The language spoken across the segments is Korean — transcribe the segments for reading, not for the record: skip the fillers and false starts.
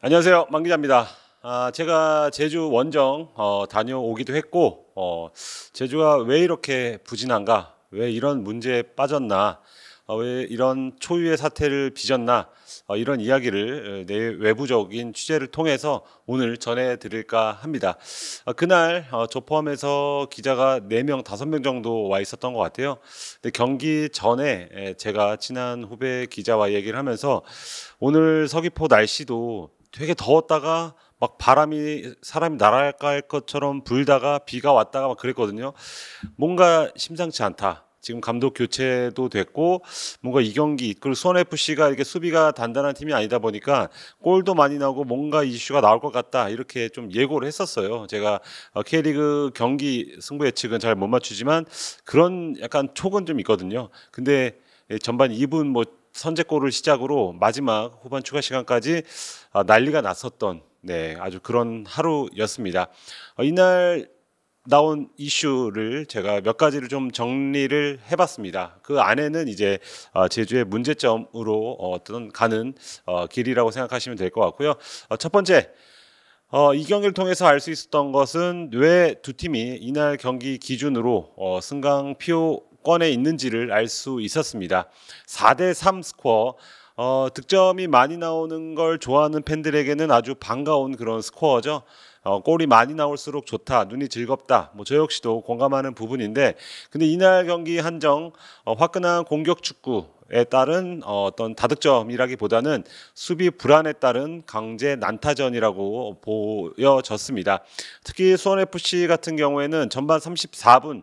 안녕하세요. 만 기자입니다. 제가 제주 원정 다녀오기도 했고, 제주가 왜 이렇게 부진한가? 왜 이런 문제에 빠졌나? 왜 이런 초유의 사태를 빚었나? 이런 이야기를 내외부적인 취재를 통해서 오늘 전해드릴까 합니다. 그날 저 포함해서 기자가 4명, 5명 정도 와 있었던 것 같아요. 근데 경기 전에 제가 친한 후배 기자와 얘기를 하면서 오늘 서귀포 날씨도 되게 더웠다가 막 바람이 사람이 날아갈 것처럼 불다가 비가 왔다가 막 그랬거든요. 뭔가 심상치 않다. 지금 감독 교체도 됐고 뭔가 이 경기 그리고 수원 FC가 이렇게 수비가 단단한 팀이 아니다 보니까 골도 많이 나오고 뭔가 이슈가 나올 것 같다 이렇게 좀 예고를 했었어요. 제가 K리그 경기 승부 예측은 잘 못 맞추지만 그런 약간 촉은 좀 있거든요. 근데 전반 2분 뭐 선제골을 시작으로 마지막 후반 추가 시간까지 난리가 났었던 아주 그런 하루였습니다. 이날 나온 이슈를 제가 몇 가지를 좀 정리를 해봤습니다. 그 안에는 이제 제주의 문제점으로 어떤 가는 길이라고 생각하시면 될 것 같고요. 첫 번째, 이 경기를 통해서 알 수 있었던 것은 왜 두 팀이 이날 경기 기준으로 승강 피오권에 있는지를 알 수 있었습니다. 4대3 스코어. 득점이 많이 나오는 걸 좋아하는 팬들에게는 아주 반가운 그런 스코어죠. 골이 많이 나올수록 좋다, 눈이 즐겁다. 뭐 저 역시도 공감하는 부분인데, 근데 이날 경기 한정 화끈한 공격 축구에 따른 어떤 다득점이라기보다는 수비 불안에 따른 강제 난타전이라고 보여졌습니다. 특히 수원 FC 같은 경우에는 전반 34분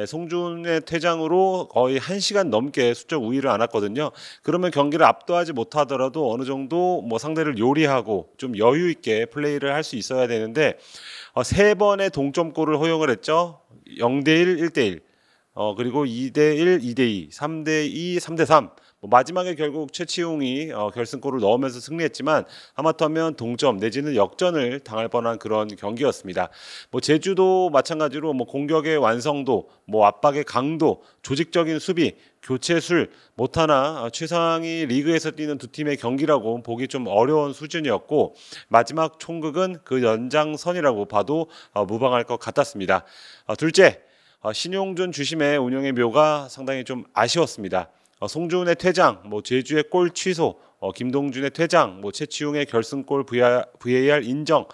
송준의 퇴장으로 거의 1시간 넘게 수적 우위를 안았거든요. 그러면 경기를 압도하지 못하더라도 어느 정도 뭐 상대를 요리하고 좀 여유 있게 플레이를 할 수 있어야 되는데 3번의 동점골을 허용을 했죠. 0대1, 1대1. 그리고 2대1, 2대2, 3대2, 3대3. 마지막에 결국 최치웅이 결승골을 넣으면서 승리했지만 하마터면 동점 내지는 역전을 당할 뻔한 그런 경기였습니다. 제주도 마찬가지로 공격의 완성도, 압박의 강도, 조직적인 수비, 교체술 못하나 최상위 리그에서 뛰는 두 팀의 경기라고 보기 좀 어려운 수준이었고 마지막 총극은 그 연장선이라고 봐도 무방할 것 같았습니다. 둘째, 신용준 주심의 운영의 묘가 상당히 좀 아쉬웠습니다. 송준의 퇴장, 제주의 골 취소, 김동준의 퇴장, 최치웅의 결승골 VAR 인정,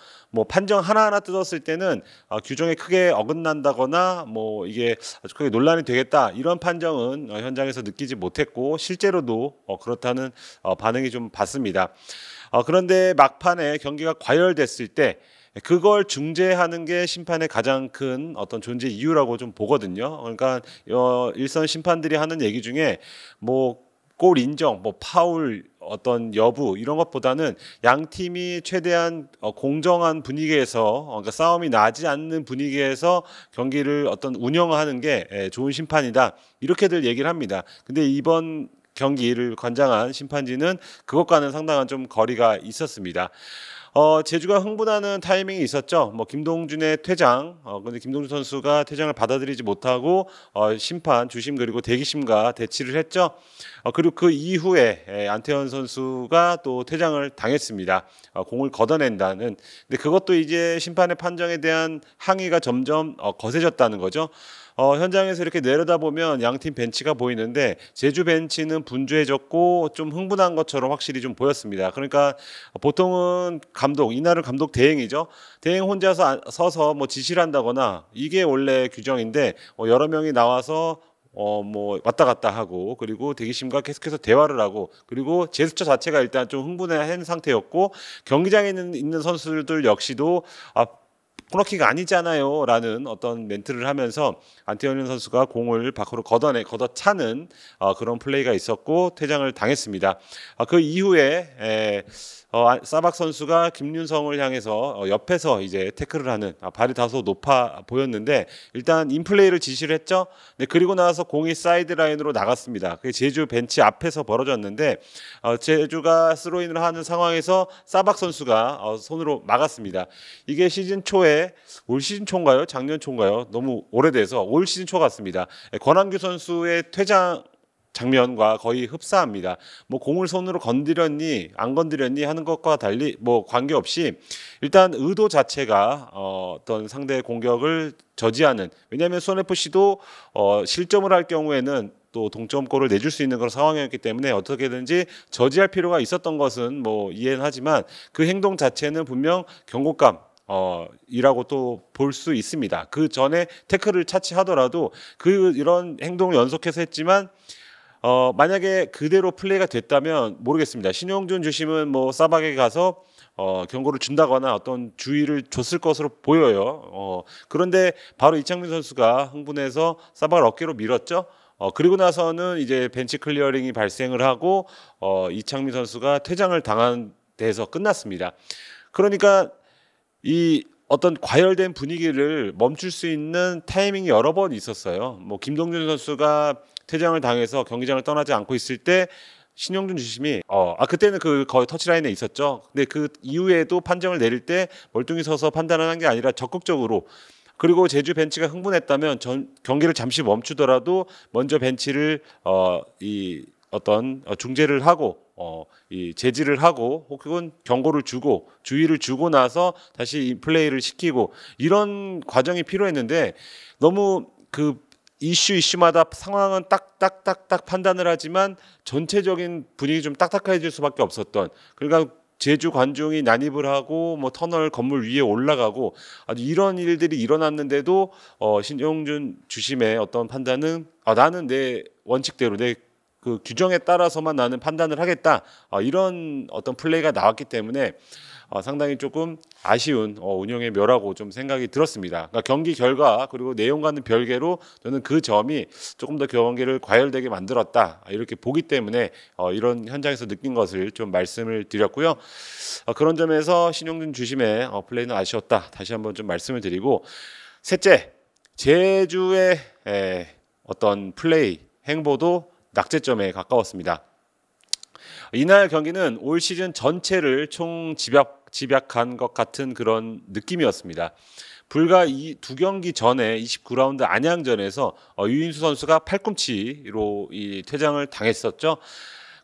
판정 하나하나 뜯었을 때는 규정에 크게 어긋난다거나 이게 아주 크게 논란이 되겠다 이런 판정은 현장에서 느끼지 못했고 실제로도 그렇다는 반응이 좀 봤습니다. 그런데 막판에 경기가 과열됐을 때 그걸 중재하는 게 심판의 가장 큰 어떤 존재 이유라고 좀 보거든요. 그러니까 일선 심판들이 하는 얘기 중에 골 인정, 파울 어떤 여부 이런 것보다는 양 팀이 최대한 공정한 분위기에서 그러니까 싸움이 나지 않는 분위기에서 경기를 어떤 운영하는 게 좋은 심판이다 이렇게들 얘기를 합니다. 근데 이번 경기를 관장한 심판진은 그것과는 상당한 좀 거리가 있었습니다. 제주가 흥분하는 타이밍이 있었죠. 김동준의 퇴장, 근데 김동준 선수가 퇴장을 받아들이지 못하고 심판, 주심 그리고 대기심과 대치를 했죠. 그리고 그 이후에 안태현 선수가 또 퇴장을 당했습니다. 공을 걷어낸다는. 근데 그것도 이제 심판의 판정에 대한 항의가 점점 거세졌다는 거죠. 현장에서 이렇게 내려다보면 양팀 벤치가 보이는데 제주 벤치는 분주해졌고 좀 흥분한 것처럼 확실히 좀 보였습니다. 그러니까 보통은 이날은 감독 대행이죠. 대행 혼자서 서서 지시를 한다거나 이게 원래 규정인데 여러 명이 나와서 왔다 갔다 하고 그리고 대기심과 계속해서 대화를 하고 그리고 제스처 자체가 일단 좀 흥분한 상태였고 경기장에 있는 선수들 역시도 코너킥 아니잖아요 라는 어떤 멘트를 하면서 안태현 선수가 공을 밖으로 걷어차는 그런 플레이가 있었고 퇴장을 당했습니다. 그 이후에 사박 선수가 김윤성을 향해서 옆에서 이제 태클을 하는 발이 다소 높아 보였는데 일단 인플레이를 지시를 했죠. 네, 그리고 나서 공이 사이드라인으로 나갔습니다. 그게 제주 벤치 앞에서 벌어졌는데 제주가 스로인을 하는 상황에서 사박 선수가 손으로 막았습니다. 이게 시즌 초에 올 시즌 초인가요? 작년 초인가요? 너무 오래돼서 올 시즌 초 같습니다. 권한규 선수의 퇴장 장면과 거의 흡사합니다. 뭐 공을 손으로 건드렸니 안 건드렸니 하는 것과 달리 뭐 관계없이 일단 의도 자체가 어떤 상대의 공격을 저지하는, 왜냐하면 수원 FC도 실점을 할 경우에는 또 동점골을 내줄 수 있는 그런 상황이었기 때문에 어떻게든지 저지할 필요가 있었던 것은 뭐 이해는 하지만 그 행동 자체는 분명 경고감 이라고 또 볼 수 있습니다. 그 전에 태클을 차치하더라도 이런 행동을 연속해서 했지만 만약에 그대로 플레이가 됐다면 모르겠습니다. 신용준 주심은 뭐 사박에 가서 경고를 준다거나 어떤 주의를 줬을 것으로 보여요. 그런데 바로 이창민 선수가 흥분해서 사박을 어깨로 밀었죠. 그리고 나서는 이제 벤치 클리어링이 발생을 하고 이창민 선수가 퇴장을 당한 데서 끝났습니다. 그러니까 이 어떤 과열된 분위기를 멈출 수 있는 타이밍이 여러 번 있었어요. 뭐 김동준 선수가 퇴장을 당해서 경기장을 떠나지 않고 있을 때 신용준 주심이 그때는 거의 터치라인에 있었죠. 근데 그 이후에도 판정을 내릴 때 멀뚱히 서서 판단을 한 게 아니라 적극적으로, 그리고 제주 벤치가 흥분했다면 경기를 잠시 멈추더라도 먼저 벤치를 중재를 하고 이 제지를 하고 혹은 경고를 주고 주의를 주고 나서 다시 플레이를 시키고 이런 과정이 필요했는데, 너무 그 이슈마다 상황은 딱딱딱딱 판단을 하지만 전체적인 분위기 좀 딱딱해질 수밖에 없었던, 그러니까 제주 관중이 난입을 하고 뭐 터널 건물 위에 올라가고 아주 이런 일들이 일어났는데도 신용준 주심의 어떤 판단은 나는 내 원칙대로 내 그 규정에 따라서만 나는 판단을 하겠다, 이런 어떤 플레이가 나왔기 때문에 상당히 조금 아쉬운 운영의 묘라고 좀 생각이 들었습니다. 그러니까 경기 결과 그리고 내용과는 별개로 저는 그 점이 조금 더 경기를 과열되게 만들었다, 이렇게 보기 때문에 이런 현장에서 느낀 것을 좀 말씀을 드렸고요. 그런 점에서 신용준 주심의 플레이는 아쉬웠다, 다시 한번 좀 말씀을 드리고, 셋째, 제주의 어떤 플레이 행보도 낙제점에 가까웠습니다. 이날 경기는 올 시즌 전체를 총 집약한 것 같은 그런 느낌이었습니다. 불과 두 경기 전에 29라운드 안양전에서 유인수 선수가 팔꿈치로 이 퇴장을 당했었죠.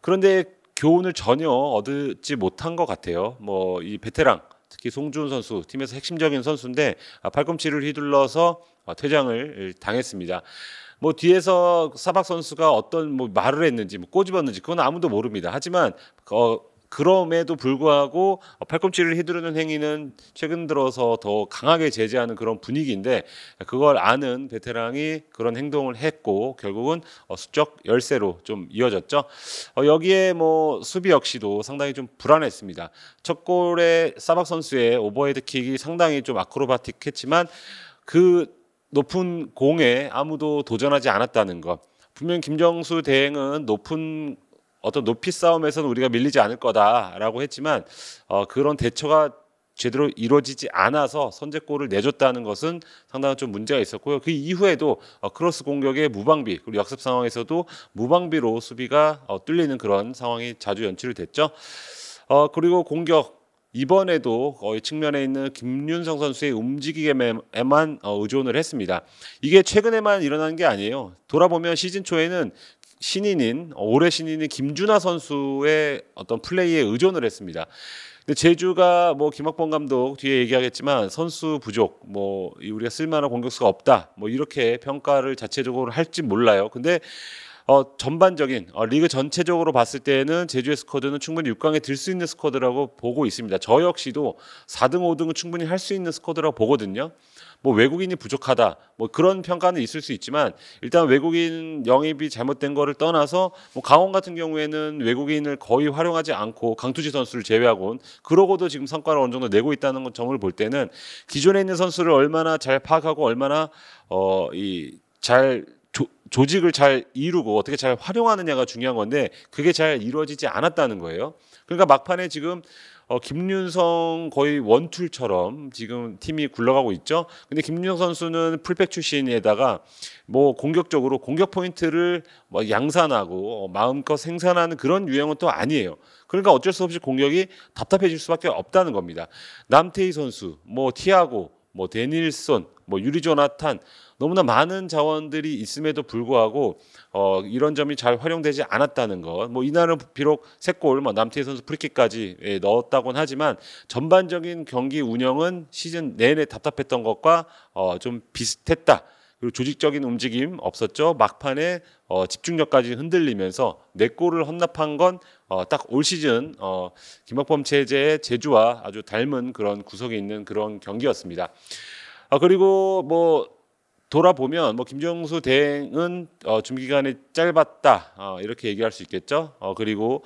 그런데 교훈을 전혀 얻지 못한 것 같아요. 뭐 이 베테랑, 특히 송주훈 선수, 팀에서 핵심적인 선수인데 팔꿈치를 휘둘러서 퇴장을 당했습니다. 뭐 뒤에서 사박 선수가 어떤 뭐 말을 했는지 뭐 꼬집었는지 그건 아무도 모릅니다. 하지만 그럼에도 불구하고 팔꿈치를 휘두르는 행위는 최근 들어서 더 강하게 제재하는 그런 분위기인데, 그걸 아는 베테랑이 그런 행동을 했고 결국은 수적 열세로 좀 이어졌죠. 여기에 뭐 수비 역시도 상당히 좀 불안했습니다. 첫 골에 사박 선수의 오버헤드킥이 상당히 좀 아크로바틱했지만 그 높은 공에 아무도 도전하지 않았다는 것. 분명 김정수 대행은 높은 어떤 높이 싸움에서는 우리가 밀리지 않을 거다라고 했지만 그런 대처가 제대로 이루어지지 않아서 선제골을 내줬다는 것은 상당히 좀 문제가 있었고요. 그 이후에도 크로스 공격의 무방비, 그리고 역습 상황에서도 무방비로 수비가 뚫리는 그런 상황이 자주 연출이 됐죠. 그리고 공격, 이번에도 측면에 있는 김윤성 선수의 움직임에만 의존을 했습니다. 이게 최근에만 일어난 게 아니에요. 돌아보면 시즌 초에는 올해 신인인 김준하 선수의 어떤 플레이에 의존을 했습니다. 근데 제주가 뭐 김학범 감독 뒤에 얘기하겠지만 선수 부족, 뭐 우리가 쓸만한 공격수가 없다, 뭐 이렇게 평가를 자체적으로 할지 몰라요. 근데 전반적인 리그 전체적으로 봤을 때는 제주의 스쿼드는 충분히 6강에 들 수 있는 스쿼드라고 보고 있습니다. 저 역시도 4등, 5등은 충분히 할 수 있는 스쿼드라고 보거든요. 뭐 외국인이 부족하다, 뭐 그런 평가는 있을 수 있지만 일단 외국인 영입이 잘못된 거를 떠나서 뭐 강원 같은 경우에는 외국인을 거의 활용하지 않고 강투지 선수를 제외하고는 그러고도 지금 성과를 어느 정도 내고 있다는 점을 볼 때는 기존에 있는 선수를 얼마나 잘 파악하고 얼마나 조직을 잘 이루고 어떻게 잘 활용하느냐가 중요한 건데 그게 잘 이루어지지 않았다는 거예요. 그러니까 막판에 지금 김윤성 거의 원툴처럼 지금 팀이 굴러가고 있죠. 근데 김윤성 선수는 풀백 출신에다가 뭐 공격적으로 공격 포인트를 뭐 양산하고 마음껏 생산하는 그런 유형은 또 아니에요. 그러니까 어쩔 수 없이 공격이 답답해질 수밖에 없다는 겁니다. 남태희 선수, 뭐 티아고, 뭐 데닐손, 뭐 유리 조나탄, 너무나 많은 자원들이 있음에도 불구하고 이런 점이 잘 활용되지 않았다는 것. 뭐 이날은 비록 3골, 뭐 남태희 선수 프리킥까지 넣었다고는 하지만 전반적인 경기 운영은 시즌 내내 답답했던 것과 좀 비슷했다. 그리고 조직적인 움직임 없었죠. 막판에 집중력까지 흔들리면서 4골을 헌납한 건 딱 올 시즌 김학범 체제의 제주와 아주 닮은 그런 구석이 있는 그런 경기였습니다. 그리고 뭐 돌아보면 뭐 김정수 대행은 준비 기간이 짧았다 이렇게 얘기할 수 있겠죠. 그리고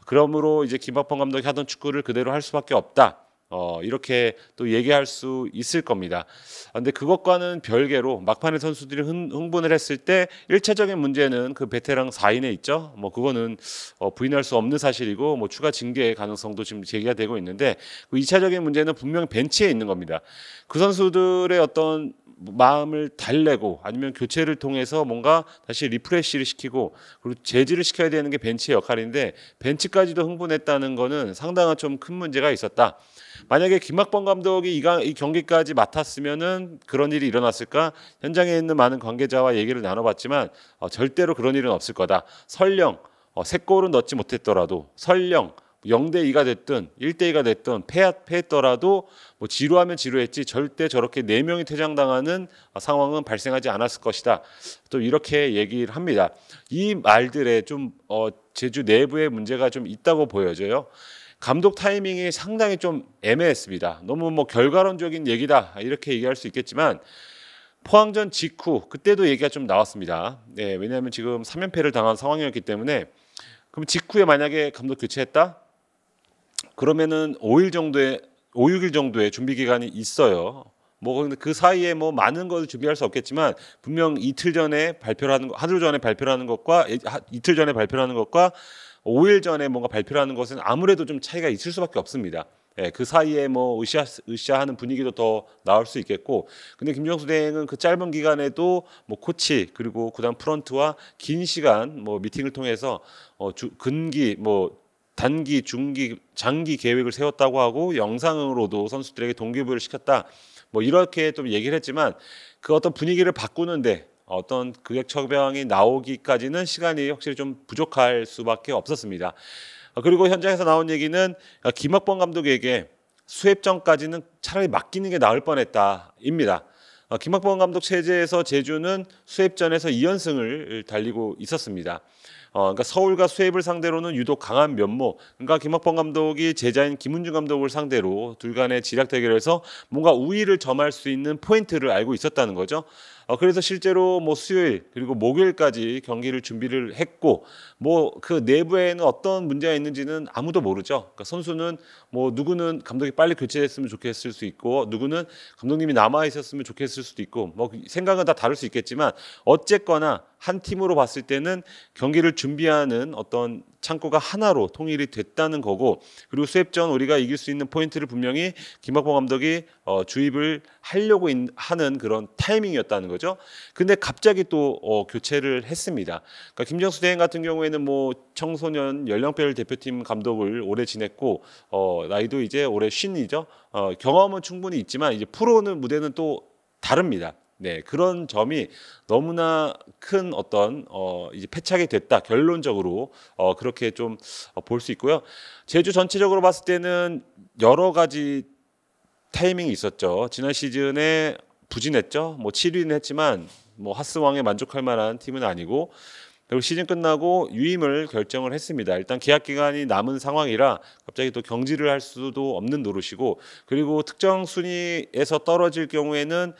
그러므로 이제 김학범 감독이 하던 축구를 그대로 할 수밖에 없다. 이렇게 또 얘기할 수 있을 겁니다. 근데 그것과는 별개로 막판에 선수들이 흥분을 했을 때 1차적인 문제는 그 베테랑 4인에 있죠. 뭐 그거는 부인할 수 없는 사실이고 뭐 추가 징계 가능성도 지금 제기가 되고 있는데 그 2차적인 문제는 분명 벤치에 있는 겁니다. 그 선수들의 어떤 마음을 달래고 아니면 교체를 통해서 뭔가 다시 리프레시를 시키고 그리고 제지를 시켜야 되는 게 벤치의 역할인데 벤치까지도 흥분했다는 거는 상당한 좀 큰 문제가 있었다. 만약에 김학범 감독이 이 경기까지 맡았으면은 그런 일이 일어났을까? 현장에 있는 많은 관계자와 얘기를 나눠봤지만 절대로 그런 일은 없을 거다. 설령 3골은 넣지 못했더라도 설령 0대2가 됐든 1대2가 됐든 패했더라도 뭐 지루하면 지루했지 절대 저렇게 4명이 퇴장당하는 상황은 발생하지 않았을 것이다. 또 이렇게 얘기를 합니다. 이 말들에 좀 제주 내부에 문제가 좀 있다고 보여져요. 감독 타이밍이 상당히 좀 애매했습니다. 너무 뭐 결과론적인 얘기다 이렇게 얘기할 수 있겠지만 포항전 직후 그때도 얘기가 좀 나왔습니다. 네, 왜냐하면 지금 3연패를 당한 상황이었기 때문에 그럼 직후에 만약에 감독 교체했다? 그러면은 6일 정도의 준비 기간이 있어요. 뭐 근데 그 사이에 뭐 많은 걸 준비할 수 없겠지만 분명 이틀 전에 발표를 하는 거, 하루 전에 발표를 하는 것과 이틀 전에 발표를 하는 것과 5일 전에 뭔가 발표를 하는 것은 아무래도 좀 차이가 있을 수밖에 없습니다. 예, 그 사이에 뭐 으쌰으쌰하는 분위기도 더 나올 수 있겠고, 근데 김정수 대행은 그 짧은 기간에도 뭐 코치 그리고 구단 프런트와 긴 시간 뭐 미팅을 통해서 근기 뭐 단기, 중기, 장기 계획을 세웠다고 하고 영상으로도 선수들에게 동기부여를 시켰다. 뭐 이렇게 좀 얘기를 했지만 그 어떤 분위기를 바꾸는데 어떤 극약 처방이 나오기까지는 시간이 확실히 좀 부족할 수밖에 없었습니다. 그리고 현장에서 나온 얘기는 김학범 감독에게 수협전까지는 차라리 맡기는 게 나을 뻔했다입니다. 김학범 감독 체제에서 제주는 수협전에서 2연승을 달리고 있었습니다. 그러니까 서울과 수협을 상대로는 유독 강한 면모. 그러니까 김학범 감독이 제자인 김은중 감독을 상대로 둘 간의 지략 대결에서 뭔가 우위를 점할 수 있는 포인트를 알고 있었다는 거죠. 그래서 실제로 뭐 수요일 그리고 목요일까지 경기를 준비를 했고 뭐 그 내부에는 어떤 문제가 있는지는 아무도 모르죠. 그러니까 선수는 뭐 누구는 감독이 빨리 교체했으면 좋겠을 수 있고 누구는 감독님이 남아 있었으면 좋겠을 수도 있고 뭐 생각은 다 다를 수 있겠지만 어쨌거나 한 팀으로 봤을 때는 경기를 준비하는 어떤 창구가 하나로 통일이 됐다는 거고 그리고 수협전 우리가 이길 수 있는 포인트를 분명히 김학범 감독이 주입을 하려고 하는 그런 타이밍이었다는 거죠. 근데 갑자기 또 교체를 했습니다. 그러니까 김정수 대행 같은 경우에는 뭐 청소년 연령별 대표팀 감독을 오래 지냈고 나이도 이제 올해 50이죠. 경험은 충분히 있지만 이제 프로는 무대는 또 다릅니다. 네, 그런 점이 너무나 큰 어떤 이제 패착이 됐다. 결론적으로 그렇게 좀 볼 수 있고요. 제주 전체적으로 봤을 때는 여러 가지 타이밍이 있었죠. 지난 시즌에 부진했죠. 뭐 7위는 했지만 뭐 하스왕에 만족할 만한 팀은 아니고 그리고 시즌 끝나고 유임을 결정을 했습니다. 일단 계약 기간이 남은 상황이라 갑자기 또 경질을 할 수도 없는 노릇이고 그리고 특정 순위에서 떨어질 경우에는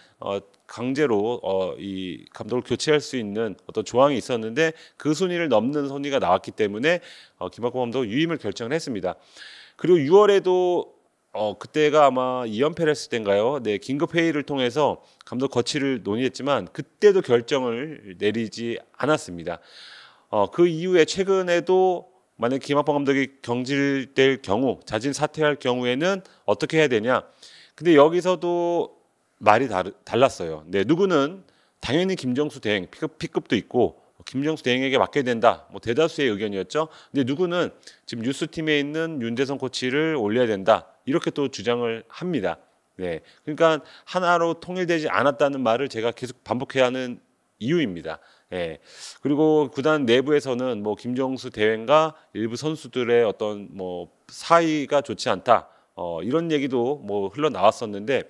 강제로 이 감독을 교체할 수 있는 어떤 조항이 있었는데 그 순위를 넘는 순위가 나왔기 때문에 김학범 감독 유임을 결정을 했습니다. 그리고 6월에도 그때가 아마 2연패를 했을 때인가요? 네, 긴급 회의를 통해서 감독 거취를 논의했지만 그때도 결정을 내리지 않았습니다. 그 이후에 최근에도 만약 김학범 감독이 경질될 경우, 자진 사퇴할 경우에는 어떻게 해야 되냐? 근데 여기서도 말이 달랐어요. 네, 누구는 당연히 김정수 대행 P급도 있고 김정수 대행에게 맡겨야 된다. 뭐 대다수의 의견이었죠. 근데 누구는 지금 뉴스팀에 있는 윤재성 코치를 올려야 된다. 이렇게 또 주장을 합니다. 네, 그러니까 하나로 통일되지 않았다는 말을 제가 계속 반복해야 하는 이유입니다. 예. 그리고 구단 내부에서는 뭐 김정수 대회가 일부 선수들의 어떤 뭐 사이가 좋지 않다. 이런 얘기도 뭐 흘러나왔었는데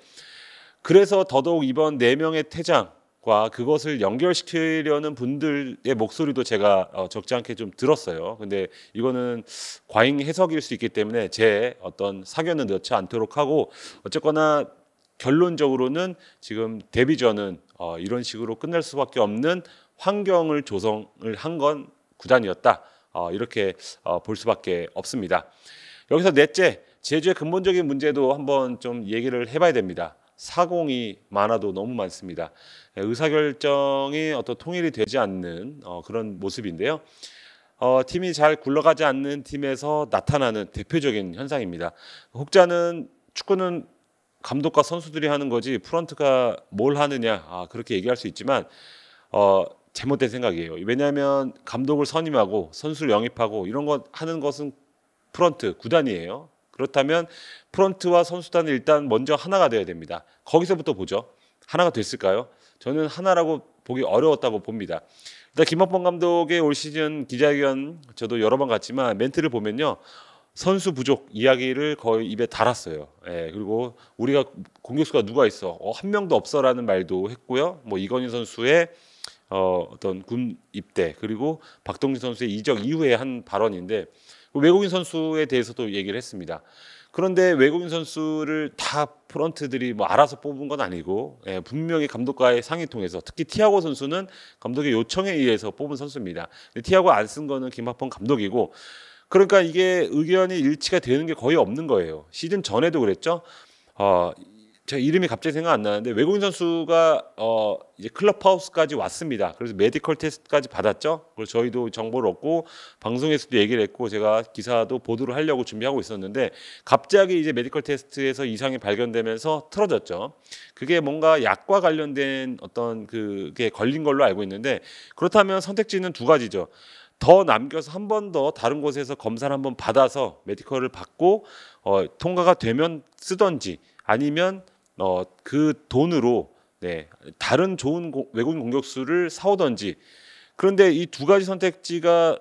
그래서 더더욱 이번 4명의 퇴장과 그것을 연결시키려는 분들의 목소리도 제가 적지 않게 좀 들었어요. 근데 이거는 과잉 해석일 수 있기 때문에 제 어떤 사견은 넣지 않도록 하고 어쨌거나 결론적으로는 지금 데뷔전은 이런 식으로 끝날 수밖에 없는 환경을 조성을 한 건 구단이었다. 이렇게 볼 수밖에 없습니다. 여기서 넷째, 제주의 근본적인 문제도 한번 좀 얘기를 해봐야 됩니다. 사공이 많아도 너무 많습니다. 의사결정이 어떤 통일이 되지 않는 그런 모습인데요. 팀이 잘 굴러가지 않는 팀에서 나타나는 대표적인 현상입니다. 혹자는 축구는 감독과 선수들이 하는 거지 프런트가 뭘 하느냐 그렇게 얘기할 수 있지만 잘못된 생각이에요. 왜냐하면 감독을 선임하고 선수를 영입하고 이런 거 하는 것은 프런트 구단이에요. 그렇다면 프런트와 선수단은 일단 먼저 하나가 돼야 됩니다. 거기서부터 보죠. 하나가 됐을까요? 저는 하나라고 보기 어려웠다고 봅니다. 일단 김학범 감독의 올 시즌 기자회견 저도 여러 번 갔지만 멘트를 보면요. 선수 부족 이야기를 거의 입에 달았어요. 예, 그리고 우리가 공격수가 누가 있어? 한 명도 없어라는 말도 했고요. 뭐 이건희 선수의 어떤 군 입대 그리고 박동진 선수의 이적 이후에 한 발언인데 외국인 선수에 대해서도 얘기를 했습니다. 그런데 외국인 선수를 다 프런트들이 뭐 알아서 뽑은 건 아니고 분명히 감독과의 상의 통해서 특히 티아고 선수는 감독의 요청에 의해서 뽑은 선수입니다. 티아고 안 쓴 거는 김학범 감독이고 그러니까 이게 의견이 일치가 되는 게 거의 없는 거예요. 시즌 전에도 그랬죠. 제가 이름이 갑자기 생각 안 나는데 외국인 선수가 이제 클럽하우스까지 왔습니다. 그래서 메디컬 테스트까지 받았죠. 그래서 저희도 정보를 얻고 방송에서도 얘기를 했고 제가 기사도 보도를 하려고 준비하고 있었는데 갑자기 이제 메디컬 테스트에서 이상이 발견되면서 틀어졌죠. 그게 뭔가 약과 관련된 어떤 그게 걸린 걸로 알고 있는데 그렇다면 선택지는 두 가지죠. 더 남겨서 한 번 더 다른 곳에서 검사를 한번 받아서 메디컬을 받고 통과가 되면 쓰던지 아니면 그 돈으로 다른 좋은 외국인 공격수를 사오던지 그런데 이 두 가지 선택지가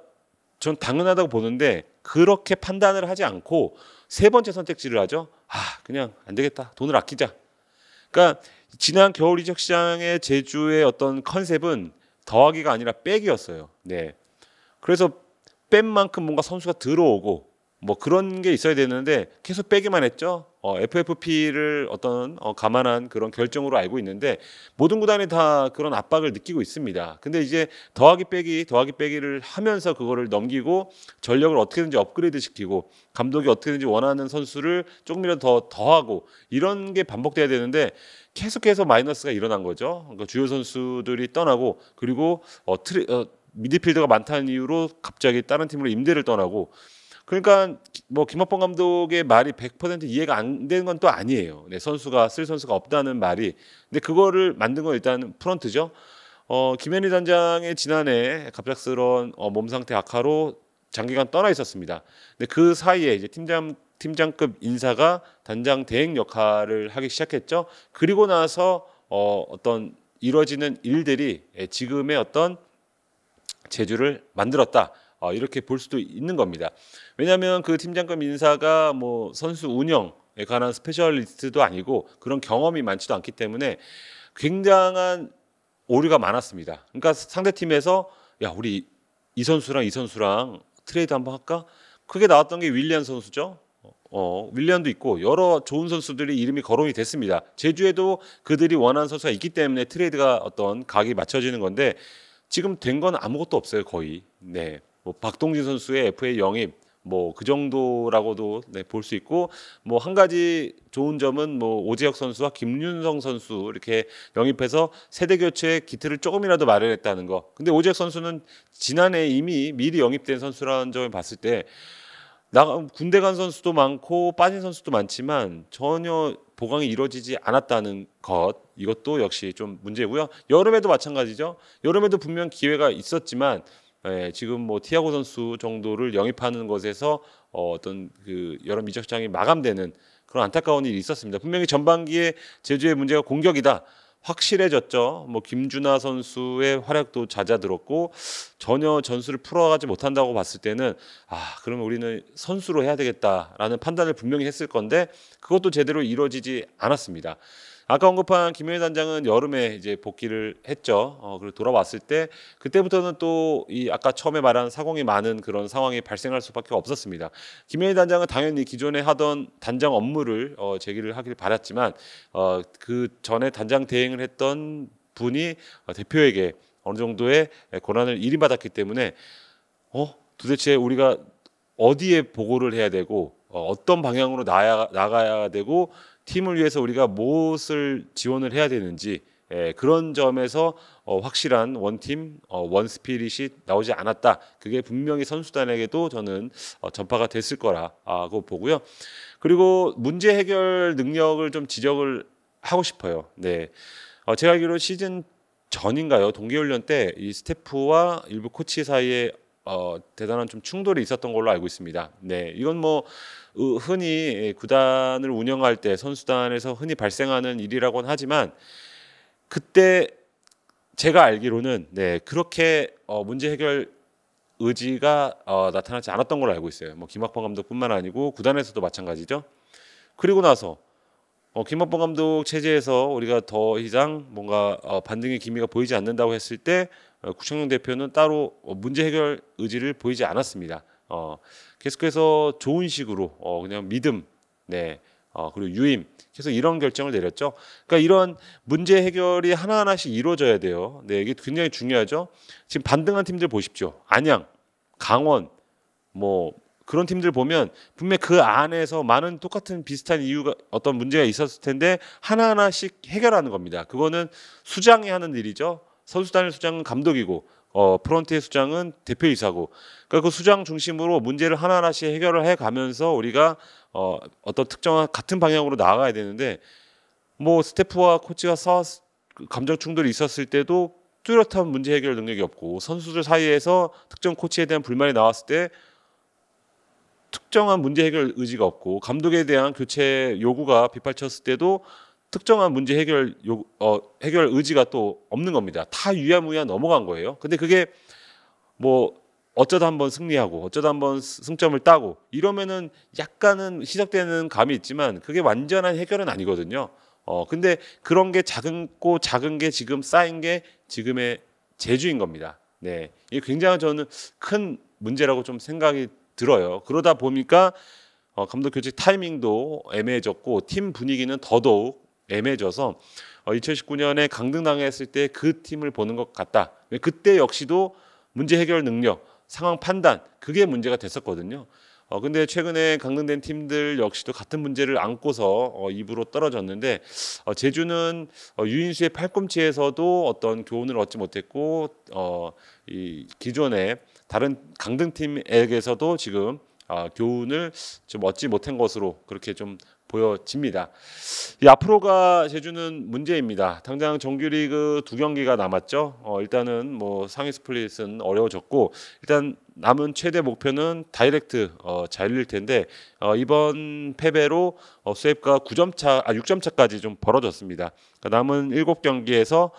전 당연하다고 보는데 그렇게 판단을 하지 않고 세 번째 선택지를 하죠. 그냥 안 되겠다. 돈을 아끼자. 그러니까 지난 겨울 이적 시장의 제주의 어떤 컨셉은 더하기가 아니라 빼기였어요. 네. 그래서 뺀 만큼 뭔가 선수가 들어오고 뭐 그런 게 있어야 되는데 계속 빼기만 했죠. FFP를 어떤 감안한 그런 결정으로 알고 있는데 모든 구단이 다 그런 압박을 느끼고 있습니다. 근데 이제 더하기 빼기를 하면서 그거를 넘기고 전력을 어떻게든지 업그레이드 시키고 감독이 어떻게든지 원하는 선수를 조금이라도 더 더하고 이런 게 반복돼야 되는데 계속해서 마이너스가 일어난 거죠. 그러니까 주요 선수들이 떠나고 그리고 미드필더가 많다는 이유로 갑자기 다른 팀으로 임대를 떠나고 그러니까 뭐 김학범 감독의 말이 100% 이해가 안 되는 건 또 아니에요. 선수가 쓸 선수가 없다는 말이. 근데 그거를 만든 건 일단 프런트죠. 김현희 단장의 지난해 갑작스러운 몸 상태 악화로 장기간 떠나 있었습니다. 근데 그 사이에 이제 팀장급 인사가 단장 대행 역할을 하기 시작했죠. 그리고 나서 어떤 이루어지는 일들이 지금의 어떤 제주를 만들었다. 이렇게 볼 수도 있는 겁니다. 왜냐하면 그 팀장급 인사가 뭐 선수 운영에 관한 스페셜리스트도 아니고 그런 경험이 많지도 않기 때문에 굉장한 오류가 많았습니다. 그러니까 상대팀에서 야 우리 이 선수랑 트레이드 한번 할까? 크게 나왔던 게 윌리안 선수죠. 윌리안도 있고 여러 좋은 선수들이 이름이 거론이 됐습니다. 제주에도 그들이 원하는 선수가 있기 때문에 트레이드가 어떤 각이 맞춰지는 건데 지금 된 건 아무것도 없어요 거의. 네. 뭐 박동진 선수의 FA 영입 뭐 그 정도라고도 볼 수 있고 뭐 한 가지 좋은 점은 뭐 오재혁 선수와 김윤성 선수 이렇게 영입해서 세대 교체 기틀을 조금이라도 마련했다는 거. 근데 오재혁 선수는 지난해 이미 미리 영입된 선수라는 점을 봤을 때 군대 간 선수도 많고 빠진 선수도 많지만 전혀 보강이 이루어지지 않았다는 것 이것도 역시 좀 문제고요. 여름에도 마찬가지죠. 여름에도 분명 기회가 있었지만 지금 뭐 티아고 선수 정도를 영입하는 것에서 어떤 그 여름 이적 시장이 마감되는 그런 안타까운 일이 있었습니다. 분명히 전반기에 제주의 문제가 공격이다. 확실해졌죠. 뭐 김준하 선수의 활약도 잦아들었고 전혀 전술을 풀어가지 못한다고 봤을 때는 그러면 우리는 선수로 해야 되겠다라는 판단을 분명히 했을 건데 그것도 제대로 이루어지지 않았습니다. 아까 언급한 김영희 단장은 여름에 이제 복귀를 했죠. 그리고 돌아왔을 때 그때부터는 또 이 아까 처음에 말한 사공이 많은 그런 상황이 발생할 수밖에 없었습니다. 김영희 단장은 당연히 기존에 하던 단장 업무를 제기를 하길 바랐지만 그 전에 단장 대행을 했던 분이 대표에게 어느 정도의 권한을 일임받았기 때문에 도대체 우리가 어디에 보고를 해야 되고 어떤 방향으로 나가야 되고 팀을 위해서 우리가 무엇을 지원을 해야 되는지 그런 점에서 확실한 원팀 원스피릿이 나오지 않았다. 그게 분명히 선수단에게도 저는 전파가 됐을 거라고 보고요. 그리고 문제 해결 능력을 좀 지적을 하고 싶어요. 네, 제가 알기로 시즌 전인가요? 동계훈련 때 이 스태프와 일부 코치 사이에 대단한 좀 충돌이 있었던 걸로 알고 있습니다. 네, 이건 뭐 흔히 구단을 운영할 때 선수단에서 흔히 발생하는 일이라고는 하지만 그때 제가 알기로는 그렇게 문제 해결 의지가 나타나지 않았던 걸로 알고 있어요. 뭐 김학범 감독뿐만 아니고 구단에서도 마찬가지죠. 그리고 나서 김학범 감독 체제에서 우리가 더 이상 뭔가 반등의 기미가 보이지 않는다고 했을 때 구청용 대표는 따로 문제 해결 의지를 보이지 않았습니다. 계속해서 좋은 식으로 그냥 믿음, 그리고 유임, 계속 이런 결정을 내렸죠. 그러니까 이런 문제 해결이 하나하나씩 이루어져야 돼요. 네, 이게 굉장히 중요하죠. 지금 반등한 팀들 보십시오. 안양, 강원, 뭐 그런 팀들 보면 분명 그 안에서 많은 똑같은 비슷한 이유가 어떤 문제가 있었을 텐데 하나하나씩 해결하는 겁니다. 그거는 수장이 하는 일이죠. 선수단의 수장은 감독이고 프런트의 수장은 대표이사고 그러니까 그 수장 중심으로 문제를 하나하나씩 해결을 해가면서 우리가 어떤 특정한 같은 방향으로 나아가야 되는데 뭐 스태프와 코치가 감정 충돌이 있었을 때도 뚜렷한 문제 해결 능력이 없고 선수들 사이에서 특정 코치에 대한 불만이 나왔을 때 특정한 문제 해결 의지가 없고 감독에 대한 교체 요구가 빗발쳤을 때도 특정한 문제 해결 의지가 또 없는 겁니다. 다 유야무야 넘어간 거예요. 근데 그게 뭐 어쩌다 한번 승리하고 어쩌다 한번 승점을 따고 이러면은 약간은 시작되는 감이 있지만 그게 완전한 해결은 아니거든요. 근데 그런 게 작은 게 지금 쌓인 게 지금의 제주인 겁니다. 네, 이게 굉장히 저는 큰 문제라고 좀 생각이 들어요. 그러다 보니까 감독 교체 타이밍도 애매해졌고 팀 분위기는 더더욱 애매해져서 2019년에 강등당했을 때 그 팀을 보는 것 같다. 그때 역시도 문제 해결 능력, 상황 판단 그게 문제가 됐었거든요. 근데 최근에 강등된 팀들 역시도 같은 문제를 안고서 2부로 떨어졌는데 제주는 유인수의 팔꿈치에서도 어떤 교훈을 얻지 못했고 이 기존의 다른 강등팀에게서도 지금 교훈을 좀 얻지 못한 것으로 그렇게 좀 보여집니다. 이 앞으로가 제주는 문제입니다. 당장 정규리그 2경기가 남았죠. 일단은 뭐 상위 스플릿은 어려워졌고 일단 남은 최대 목표는 다이렉트 자율일 텐데 이번 패배로 수협과 6점 차까지 좀 벌어졌습니다. 그러니까 남은 7경기에서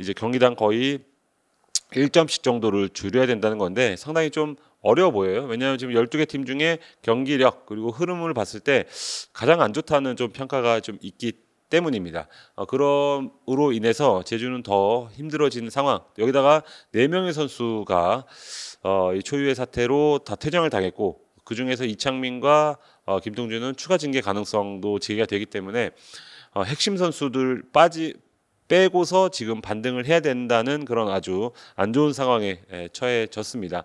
이제 경기당 거의 1점씩 정도를 줄여야 된다는 건데 상당히 좀 어려워 보여요. 왜냐하면 지금 12개 팀 중에 경기력 그리고 흐름을 봤을 때 가장 안 좋다는 좀 평가가 좀 있기 때문입니다. 그럼으로 인해서 제주는 더 힘들어지는 상황. 여기다가 4명의 선수가 이 초유의 사태로 다 퇴장을 당했고 그 중에서 이창민과 김동준은 추가 징계 가능성도 제기가 되기 때문에 핵심 선수들 빼고서 지금 반등을 해야 된다는 그런 아주 안 좋은 상황에 처해졌습니다.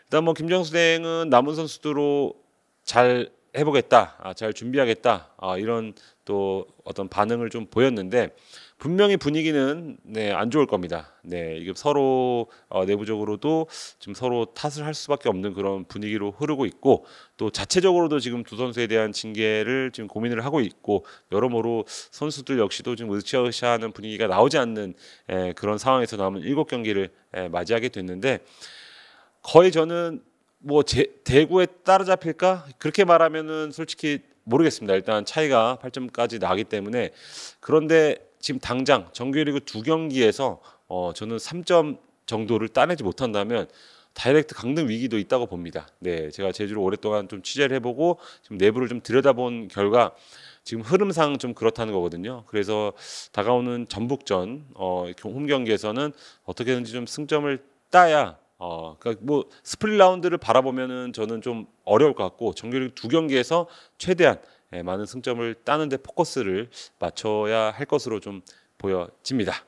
일단 뭐 김정수 대행은 남은 선수들로 잘 해보겠다, 잘 준비하겠다 이런 또 어떤 반응을 좀 보였는데 분명히 분위기는 안 좋을 겁니다. 이게 서로 내부적으로도 지금 서로 탓을 할 수밖에 없는 그런 분위기로 흐르고 있고 또 자체적으로도 지금 두 선수에 대한 징계를 지금 고민을 하고 있고 여러모로 선수들 역시도 지금 으쌰으쌰하는 분위기가 나오지 않는 그런 상황에서 남은 7경기를 맞이하게 됐는데 거의 저는 뭐 대구에 따라잡힐까 그렇게 말하면은 솔직히 모르겠습니다. 일단 차이가 8점까지 나기 때문에. 그런데 지금 당장 정규리그 2경기에서 저는 3점 정도를 따내지 못한다면 다이렉트 강등 위기도 있다고 봅니다. 네, 제가 제주를 오랫동안 좀 취재를 해보고 좀 내부를 좀 들여다본 결과 지금 흐름상 좀 그렇다는 거거든요. 그래서 다가오는 전북전 홈 경기에서는 어떻게든지 좀 승점을 따야 그러니까 뭐 스플릿 라운드를 바라보면은 저는 좀 어려울 것 같고 정규리그 2경기에서 최대한 많은 승점을 따는데 포커스를 맞춰야 할 것으로 좀 보여집니다.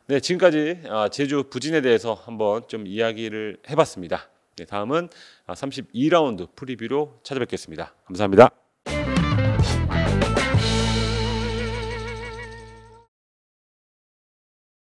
네, 지금까지 제주 부진에 대해서 한번 좀 이야기를 해봤습니다. 네, 다음은 32라운드 프리뷰로 찾아뵙겠습니다. 감사합니다.